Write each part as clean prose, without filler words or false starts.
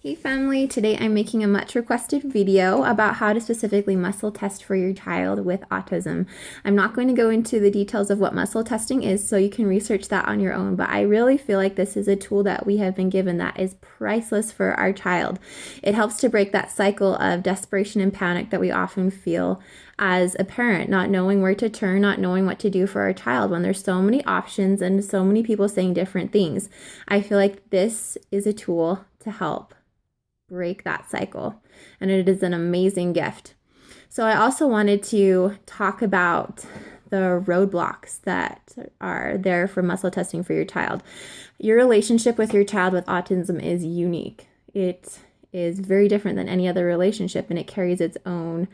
Hey family, today I'm making a much requested video about how to specifically muscle test for your child with autism. I'm not going to go into the details of what muscle testing is, so you can research that on your own, but I really feel like this is a tool that we have been given that is priceless for our child. It helps to break that cycle of desperation and panic that we often feel as a parent, not knowing where to turn, not knowing what to do for our child when there's so many options and so many people saying different things. I feel like this is a tool to help break that cycle, and it is an amazing gift. So I also wanted to talk about the roadblocks that are there for muscle testing for your child. Your relationship with your child with autism is unique. It is very different than any other relationship, and it carries its own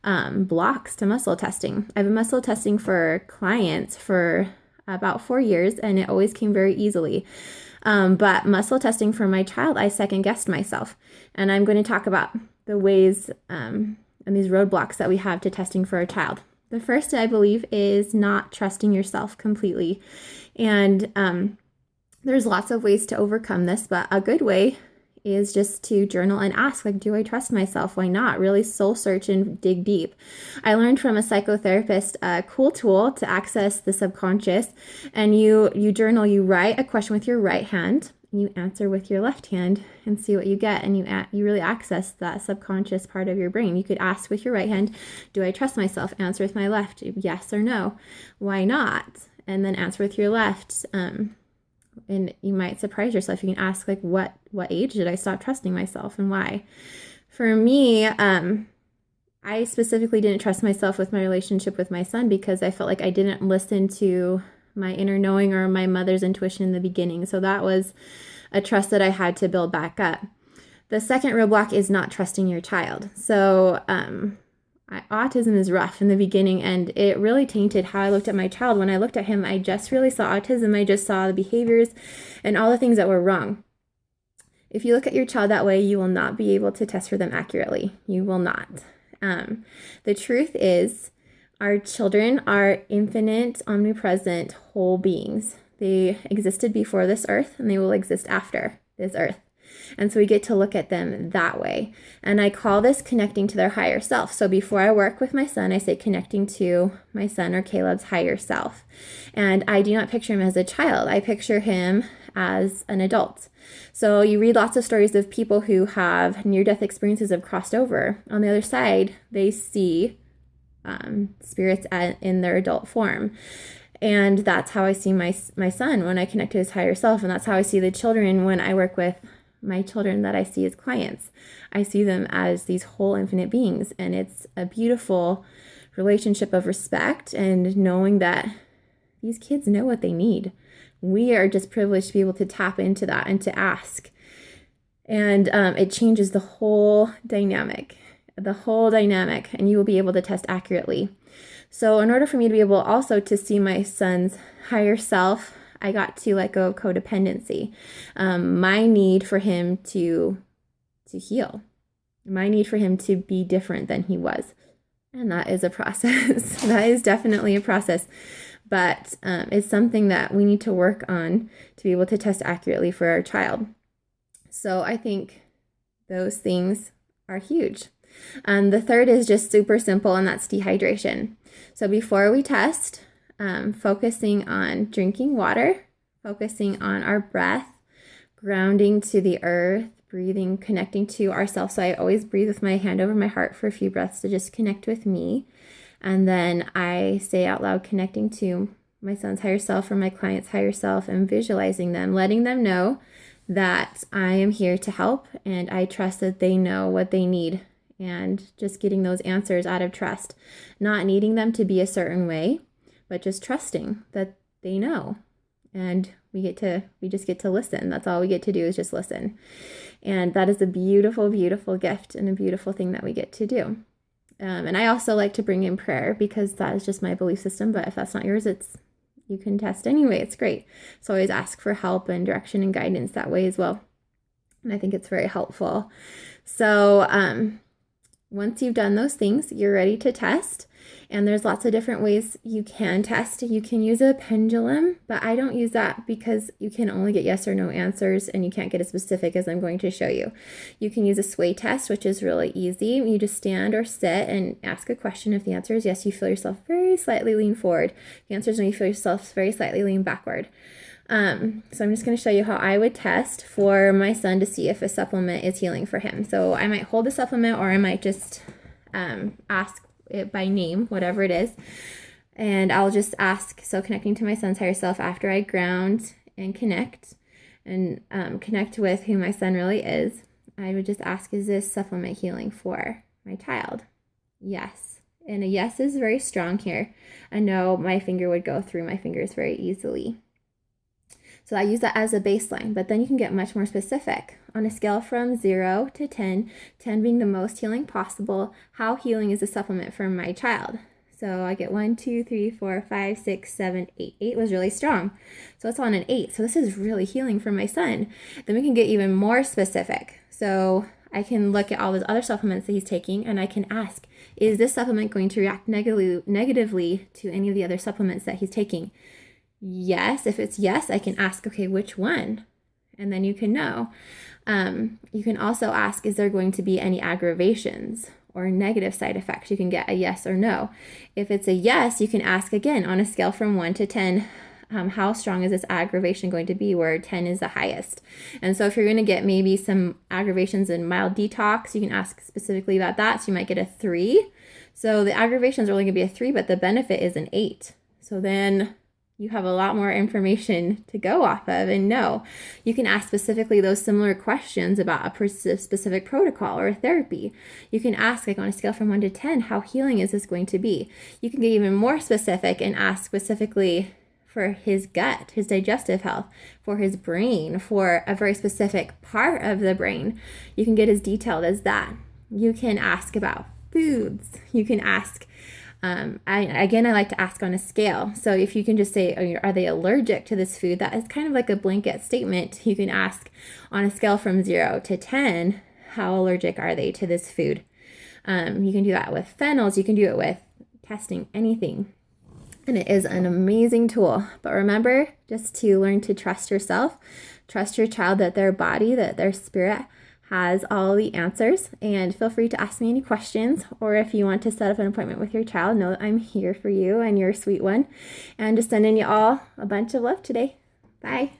blocks to muscle testing. I've been muscle testing for clients for about 4 years, and it always came very easily. But muscle testing for my child, I second guessed myself. And I'm going to talk about the ways and these roadblocks that we have to testing for a child. The first, I believe, is not trusting yourself completely. And there's lots of ways to overcome this, but a good way is just to journal and ask, like, do I trust myself? Why not? Really soul search and dig deep. I learned from a psychotherapist a cool tool to access the subconscious, and you journal, you write a question with your right hand, and you answer with your left hand and see what you get, and you really access that subconscious part of your brain. You could ask with your right hand, do I trust myself? Answer with my left, yes or no. Why not? And then answer with your left. And you might surprise yourself. You can ask, like, what age did I stop trusting myself and why? For me, I specifically didn't trust myself with my relationship with my son because I felt like I didn't listen to my inner knowing or my mother's intuition in the beginning. So that was a trust that I had to build back up. The second roadblock is not trusting your child. So autism is rough in the beginning, and it really tainted how I looked at my child. When I looked at him, I just really saw autism. I just saw the behaviors and all the things that were wrong. If you look at your child that way, you will not be able to test for them accurately. You will not. The truth is, our children are infinite, omnipresent, whole beings. They existed before this earth, and they will exist after this earth. And so we get to look at them that way. And I call this connecting to their higher self. So before I work with my son, I say connecting to my son or Caleb's higher self. And I do not picture him as a child. I picture him as an adult. So you read lots of stories of people who have near-death experiences have crossed over. On the other side, they see spirits in their adult form. And that's how I see my son when I connect to his higher self. And that's how I see the children when I work with my children that I see as clients. I see them as these whole infinite beings, and it's a beautiful relationship of respect and knowing that these kids know what they need. We are just privileged to be able to tap into that and to ask. And it changes the whole dynamic, and you will be able to test accurately. So in order for me to be able also to see my son's higher self, I got to let go of codependency. My need for him to heal. My need for him to be different than he was. And that is a process. That is definitely a process. But it's something that we need to work on to be able to test accurately for our child. So I think those things are huge. The third is just super simple, and that's dehydration. So before we test, focusing on drinking water, focusing on our breath, grounding to the earth, breathing, connecting to ourselves. So I always breathe with my hand over my heart for a few breaths to just connect with me. And then I say out loud, connecting to my son's higher self or my client's higher self, and visualizing them, letting them know that I am here to help and I trust that they know what they need. And just getting those answers out of trust, not needing them to be a certain way, but just trusting that they know. And we just get to listen. That's all we get to do is just listen. And that is a beautiful, beautiful gift and a beautiful thing that we get to do. And I also like to bring in prayer because that is just my belief system. But if that's not yours, you can test anyway. It's great. So always ask for help and direction and guidance that way as well. And I think it's very helpful. So, Once you've done those things, you're ready to test. And there's lots of different ways you can test. You can use a pendulum, but I don't use that because you can only get yes or no answers and you can't get as specific as I'm going to show you. You can use a sway test, which is really easy. You just stand or sit and ask a question. If the answer is yes, you feel yourself very slightly lean forward. The answer is no, you feel yourself very slightly lean backward. So I'm just going to show you how I would test for my son to see if a supplement is healing for him. So I might hold the supplement, or I might just ask it by name, whatever it is. And I'll just ask, so connecting to my son's higher self after I ground and connect with who my son really is, I would just ask, is this supplement healing for my child? Yes. And a yes is very strong here. A no, my finger would go through my fingers very easily. So I use that as a baseline, but then you can get much more specific. On a scale from 0 to 10, 10 being the most healing possible, how healing is a supplement for my child? So I get 1, 2, 3, 4, 5, 6, 7, 8. 8 was really strong. So it's on an 8. So this is really healing for my son. Then we can get even more specific. So I can look at all those other supplements that he's taking and I can ask, is this supplement going to react negatively to any of the other supplements that he's taking? Yes. If it's yes, I can ask, okay, which one? And then you can know. You can also ask, is there going to be any aggravations or negative side effects? You can get a yes or no. If it's a yes, you can ask again on a scale from 1 to 10, how strong is this aggravation going to be, where 10 is the highest? And so if you're going to get maybe some aggravations in mild detox, you can ask specifically about that. So you might get a 3. So the aggravations are only going to be a 3, but the benefit is an 8. So then you have a lot more information to go off of and know. You can ask specifically those similar questions about a specific protocol or a therapy. You can ask, like on a scale from 1 to 10, how healing is this going to be? You can get even more specific and ask specifically for his gut, his digestive health, for his brain, for a very specific part of the brain. You can get as detailed as that. You can ask about foods. You can ask I like to ask on a scale. So if you can just say, are they allergic to this food? That is kind of like a blanket statement. You can ask on a scale from 0 to 10, how allergic are they to this food? You can do that with phenols. You can do it with testing anything. And it is an amazing tool. But remember just to learn to trust yourself, trust your child, that their body, that their spirit has all the answers. And feel free to ask me any questions, or if you want to set up an appointment with your child, know that I'm here for you and you're a sweet one. And just sending you all a bunch of love today. Bye.